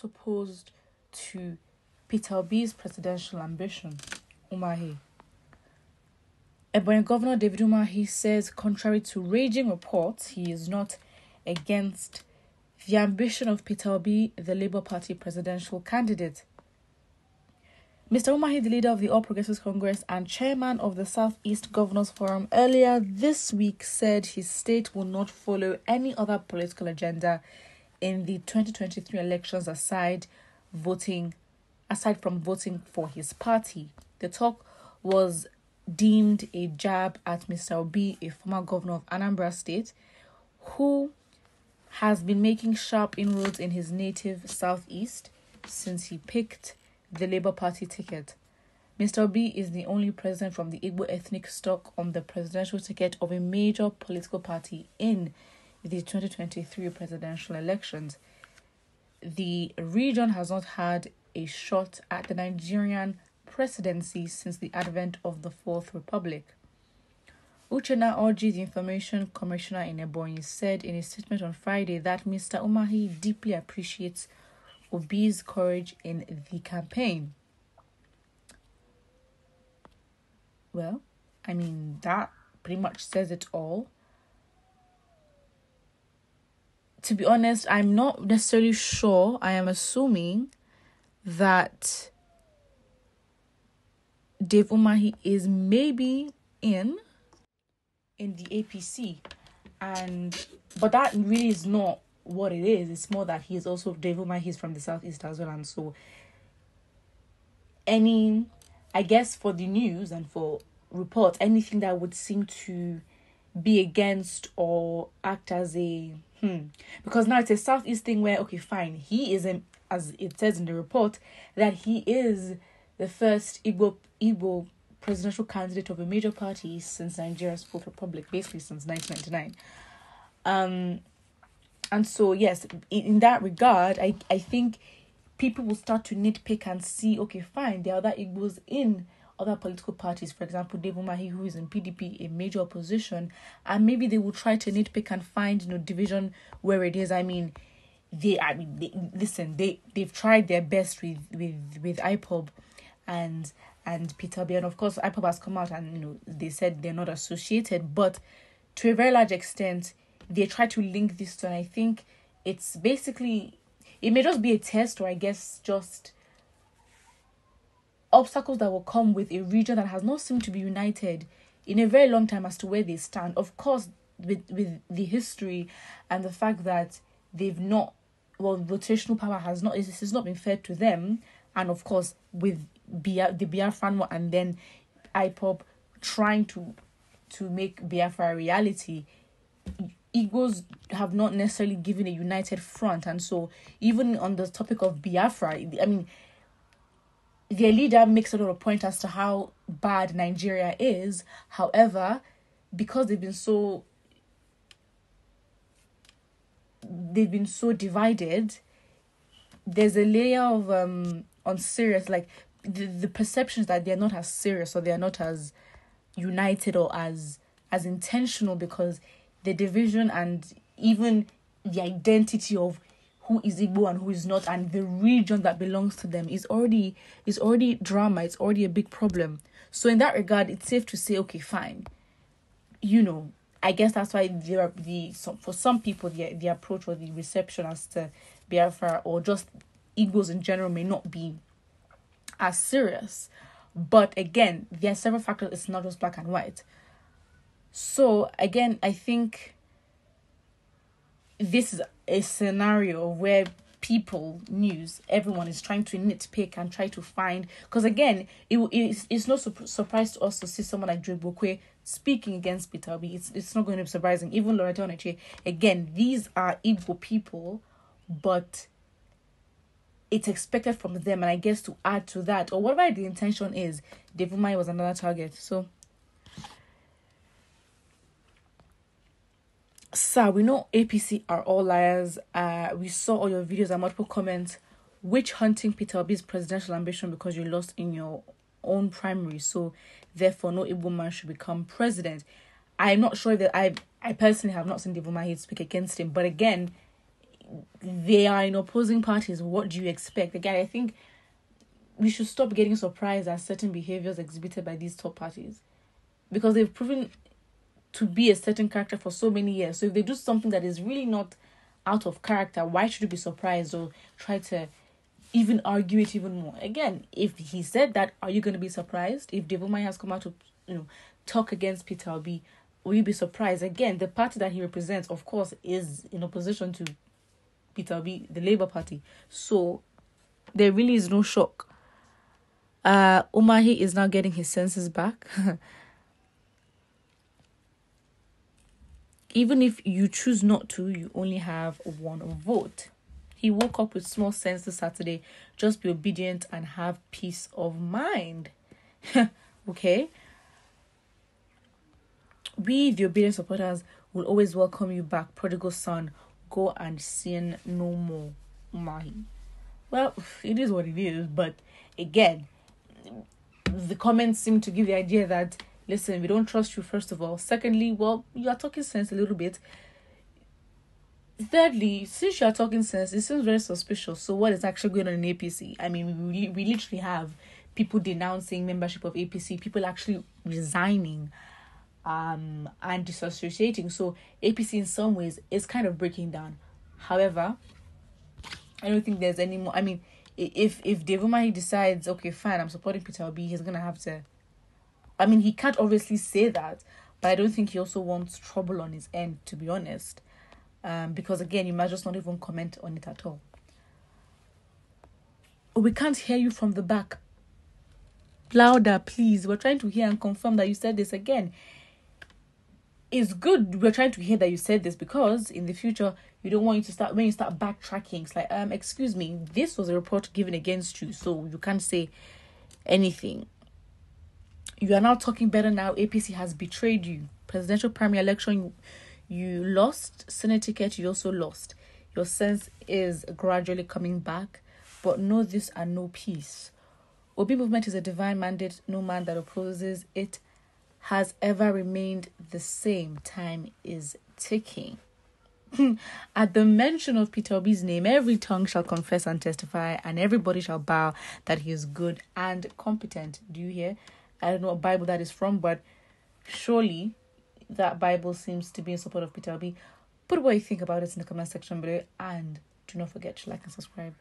opposed to Peter Obi's presidential ambition. Umahi. Ebonyi Governor David Umahi says, contrary to raging reports, he is not against the ambition of Peter Obi, the Labour Party presidential candidate. Mr. Umahi, the leader of the All Progressives Congress and chairman of the Southeast Governors Forum, earlier this week said his state will not follow any other political agenda in the 2023 elections aside from voting for his party. The talk was deemed a jab at Mr. Obi, a former governor of Anambra State, who has been making sharp inroads in his native Southeast since he picked the Labour Party ticket. Mr. Obi is the only president from the Igbo ethnic stock on the presidential ticket of a major political party in the 2023 presidential elections. The region has not had a shot at the Nigerian presidency since the advent of the Fourth Republic. Uchenna Orji, the Information Commissioner in Ebonyi, said in a statement on Friday that Mr. Umahi deeply appreciates Obi's courage in the campaign. Well, that pretty much says it all. To be honest, I'm not necessarily sure. I am assuming that Dave Umahi is maybe in the APC, but that really is not what it is. It's more that he is also Dave Umahi is from the Southeast as well, and so I guess for the news and for reports, anything that would seem to be against or act as a because now it's a Southeast thing where, okay, fine, he is, as it says in the report, that he is the first Igbo presidential candidate of a major party since Nigeria's Fourth Republic, basically since 1999. And so, yes, in that regard, I think people will start to nitpick and see, okay, fine, there are other Igbos in other political parties, for example, Dave Umahi, who is in PDP, a major opposition, and maybe they will try to nitpick and find, division where it is. They've tried their best with IPOB and Peter Obi, and of course IPOB has come out and they said they're not associated, but to a very large extent they try to link this to, and I think it's basically, it may just be a test, or I guess just obstacles that will come with a region that has not seemed to be united in a very long time as to where they stand. Of course, with the history and the fact that they've not, rotational power has not been fed to them, and of course with the Biafran war and then IPOB trying to make Biafra a reality, Igbos have not necessarily given a united front. And so even on the topic of Biafra, their leader makes a lot of point as to how bad Nigeria is. However, because they've been so divided, there's a layer of unserious, like the perceptions that they're not as serious or they're not as united or as intentional, because the division and even the identity of who is Igbo and who is not, and the region that belongs to them is already drama. It's already a big problem. So in that regard, it's safe to say, okay, fine. I guess that's why for some people the approach or the reception as to Biafra or just Igbos in general may not be as serious. But again, there are several factors. It's not just black and white. So again, I think this is a scenario where everyone is trying to nitpick and try to find, because again, it's no surprise to us to see someone like Joe Bokwe speaking against Peter Obi. It's not going to be surprising. Even Loretta Oneche, again, these are Igbo people, but it's expected from them, and I guess to add to that, or whatever the intention is, Dave Umahi was another target. So sir, we know APC are all liars. We saw all your videos and multiple comments witch hunting Peter Obi's presidential ambition because you lost in your own primary. So therefore, no Igbo man should become president. I'm not sure that I personally have not seen Dave Umahi speak against him. But again, they are in opposing parties. What do you expect? Again, I think we should stop getting surprised at certain behaviors exhibited by these top parties, because they've proven to be a certain character for so many years. So if they do something that is really not out of character, why should you be surprised or try to even argue it even more? Again, if he said that, are you going to be surprised? If Umahi has come out to, talk against Peter Obi, will you be surprised? Again, the party that he represents, of course, is in opposition to Peter Obi, the Labour Party. So there really is no shock. Umahi is now getting his senses back. Even if you choose not to, you only have one vote. He woke up with small sense this Saturday. Just be obedient and have peace of mind. Okay? We, the obedient supporters, will always welcome you back. Prodigal son, go and sin no more. Umahi. Well, it is what it is. But again, the comments seem to give the idea that, listen, we don't trust you, first of all. Secondly, well, you are talking sense a little bit. Thirdly, since you are talking sense, it seems very suspicious. So what is actually going on in APC? I mean, we literally have people denouncing membership of APC, people actually resigning and disassociating. So APC in some ways is kind of breaking down. However, I don't think there's any more. I mean, if Umahi decides, okay, fine, I'm supporting Peter Obi, he's going to have to... I mean, he can't obviously say that, but I don't think he also wants trouble on his end, to be honest. Because again, you might just not even comment on it at all. Oh, we can't hear you from the back. Louder, please. We're trying to hear and confirm that you said this again. It's good we're trying to hear that you said this, because in the future, you don't want you to start... When you start backtracking, it's like, excuse me, this was a report given against you, so you can't say anything. You are now talking better now. APC has betrayed you. Presidential primary election, you lost. Senate ticket, you also lost. Your sense is gradually coming back. But know this and know peace. Obi movement is a divine mandate. No man that opposes it has ever remained the same. Time is ticking. At the mention of Peter Obi's name, every tongue shall confess and testify, and everybody shall bow that he is good and competent. Do you hear? I don't know what Bible that is from, but surely that Bible seems to be in support of Peter Obi. Put what you think about it in the comment section below, and do not forget to like and subscribe.